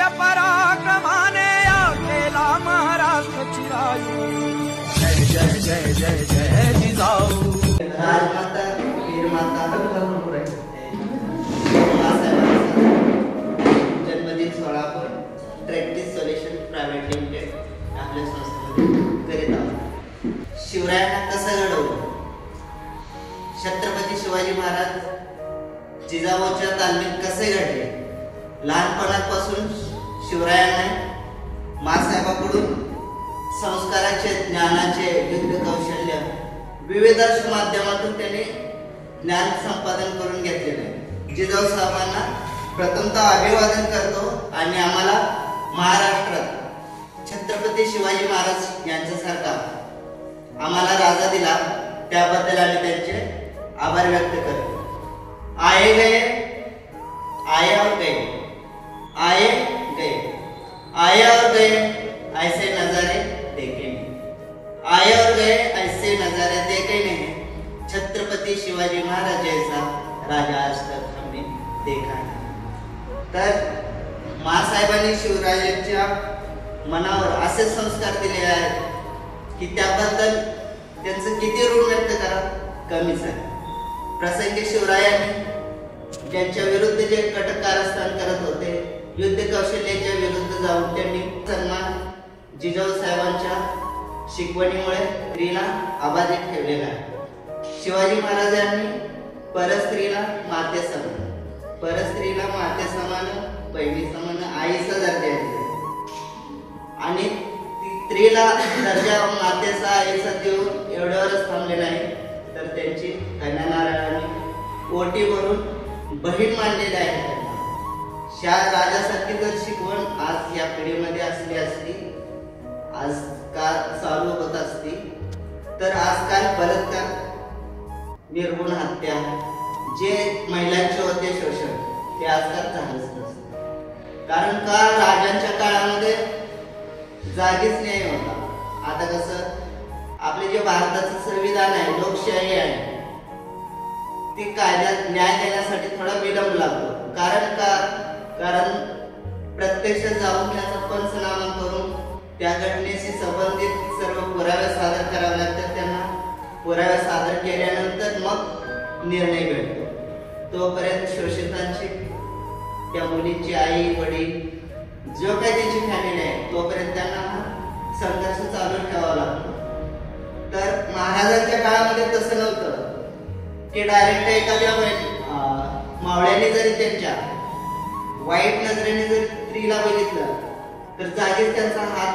वीर पराक्रमाने केला महाराष्ट्र चिरायू। जय जय जय जय जय जिजाऊ। राजमाता वीरमाता जन्मदिन सोहळा प्रॅक्टिस सोल्युशन प्रायव्हेट लिमिटेड आपल्या संस्थेमध्ये करीत आहोत। शिवरायांना कसं घडवलं? छत्रपती शिवाजी महाराज जिजाऊच्या तालमीत कसे घडले? लहानपणापासून शिवरायांना मासाहेबांकडून संस्काराचे, ज्ञानाचे, युद्ध कौशल्य विविध माध्यमातून त्यांनी ज्ञान संपादन करून घेतलेले। जिजाऊ साहेबांना प्रथमतः अभिवादन करतो आणि आम्हाला महाराष्ट्रात छत्रपती शिवाजी महाराज यांच्यासारखा आम्हाला राजा दिला, त्याबद्दल आम्ही त्यांचे आभार व्यक्त करतो। आए गए आए और गए, आए गए, आए और गए ऐसे नजारे देखे नहीं, आए और गए ऐसे नजारे देखे नहीं, छत्रपती शिवाजी महाराज जैसा राजा आज तक हमने देखा नहीं। तर महासाहेबांनी शिवरायांच्या मनावर असे संस्कार दिले आहेत की त्याबद्दल त्यांचं किती ऋण व्यक्त करा कमीच आहे। प्रसंगी शिवरायांनी ज्यांच्या विरुद्ध जे कटक कारस्थान करत होते, युद्ध कौशल्याच्या विरुद्ध जाऊन त्यांनी सन्मान जिजाऊ साहेबांच्या शिकवणीमुळे स्त्रीला अबाधित ठेवलेला आहे। शिवाजी महाराजांनी परस्त्रीला माते समान, परस्त्रीला माते समान, बहिणी समान, आईचा दर्जा दिला आणि स्त्रीला दर्जा मातेचा, आईचा देऊन एवढ्यावरच थांबले नाही तर त्यांची कन्या नारायणाने ओटी भरून बहीण मानलेली आहे। त्या राजासारखी जर शिकवण आज या पिढीमध्ये असली असती, आज का चालू होत असती, तर आजकाल बलात्कार, निर्गुण हत्या, जे महिलांचे होते शोषण, ते आजकाल झालंच नसतं। कारण का राजांच्या काळामध्ये जागीच न्याय होता। आता कसं आपले जे भारताचं संविधान आहे, लोकशाही आहे, ती कायद्यात न्याय देण्यासाठी थोडा विलंब लागतो। कारण प्रत्यक्ष जाऊन त्याचा पंचनामा करून त्या घटनेशी संबंधित सर्व पुरावे सादर करावे लागतात। त्यांना पुरावे सादर केल्यानंतर मग निर्णय भेटतो। तोपर्यंत शोषितांची, त्या मुलीची आई वडील, जो काही त्यांची फॅमिली आहे, तोपर्यंत त्यांना संघर्ष चालू ठेवावा लागतो। तर महाराजांच्या काळामध्ये तसं नव्हतं की डायरेक्ट एखाद्या मावळ्याने जरी त्यांच्या वाईट नजरेने जर स्त्रीला बघितलं तर जागीच त्यांचा हात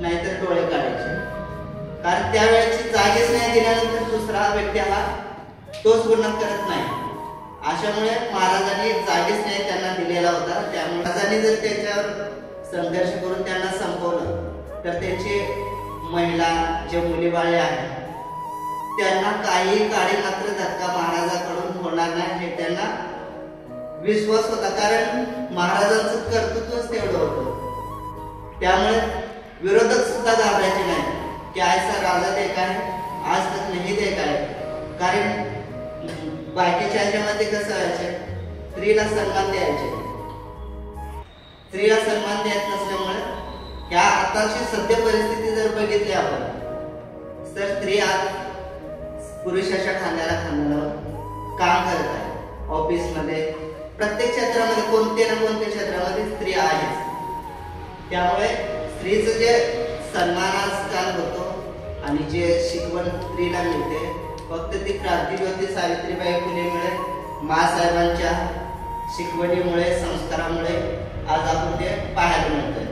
नाहीतर डोळे काढायचे। कारण त्यावेळेची जागीच नाही दिल्यानंतर दुसरा व्यक्ती हा तोच गुन्हा करत नाही। अशामुळे महाराजांनी जागीच नाही त्यांना दिलेला होता। त्यामुळे महाराजांनी जर त्याच्यावर संघर्ष करून त्यांना संपवलं तर त्यांची महिला, जे मुली बाळे आहेत, त्यांना काही काळी मात्र धक्का महाराजांकडून होणार नाही हे त्यांना विश्वास होता। कारण महाराजांचं कर्तृत्वच तेवढं होतं। त्यामुळे विरोधक सुद्धा घाबरायचे नाही की ऐसा राजा देखा है, आज तक नहीं देखा है। कारण बाकीच्या ह्याच्यामध्ये कसं व्हायचं, स्त्रीला सन्मान द्यायचे, स्त्रीला सन्मान द्यायच नसल्यामुळे या आताची सध्या परिस्थिती जर बघितली आपण तर स्त्री आज पुरुषाच्या खांद्याला काम करत आहे। ऑफिसमध्ये, प्रत्येक क्षेत्रामध्ये, कोणत्या ना कोणत्या क्षेत्रामध्ये स्त्री आहेच। त्यामुळे स्त्रीचं जे सन्मानास्कार होतो आणि जे शिकवण स्त्रीला मिळते, फक्त ती क्रांतिज्योती सावित्रीबाई फुलेमुळे, मासाहेबांच्या शिकवणीमुळे, संस्कारामुळे आज आपण ते पाहायला मिळतोय।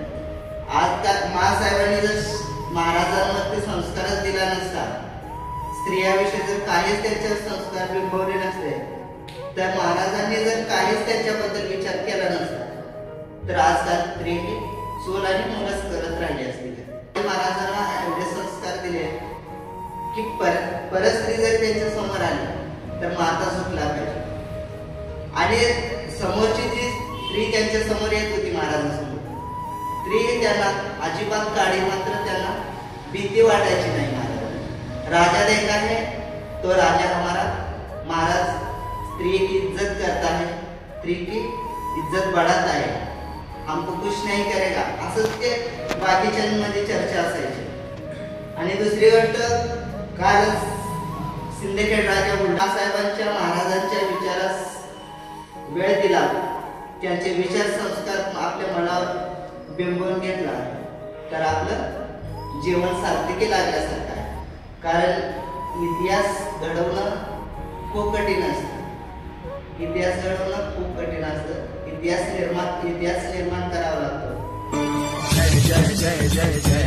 आज त्या मासाहेबांनी जर महाराजांमध्ये संस्कारच दिला नसता, स्त्रियाविषयी जर काहीच त्यांचे संस्कार बिंबवले नसते, तर महाराजांनी जर काहीच त्यांच्याबद्दल विचार केला नसता, तर आजकाल स्त्री ही चूल आणि मुलच करत राहिली असती। महाराजांना एवढे संस्कार दिले की परस्त्री जर त्यांच्या समोर आली तर माता झुकला पाहिजे। आणि समोरची जी स्त्री त्यांच्या समोर येत होती महाराजांसमोर, स्त्री त्यांना अजिबात काळी मात्र त्यांना भीती वाटायची नाही। महाराज राजा देखा है तो राजा हमारा, महाराज स्त्री की इज्जत करता है, स्त्री की इज्जत बढ़ाता है। हमको कुछ नहीं करेगा असंच ते बाकीच्यांमध्ये चर्चा असायची. आणि दुसरी गोष्ट, कालच सिंदखेड राजा बुलढाणा साहेबांच्या महाराजांच्या विचारास वेळ दिला, त्यांचे विचार संस्कार आपल्या मनावर बिंबवून घेतला तर आपलं जीवन सार्थकी लागल्यासारखं आहे. कारण इतिहास घडवणं खूप कठीण असतं. इतिहास घडवणं खूप कठीण असतं. इतिहास निर्माण करावा लागतो. जय जय जय जय जय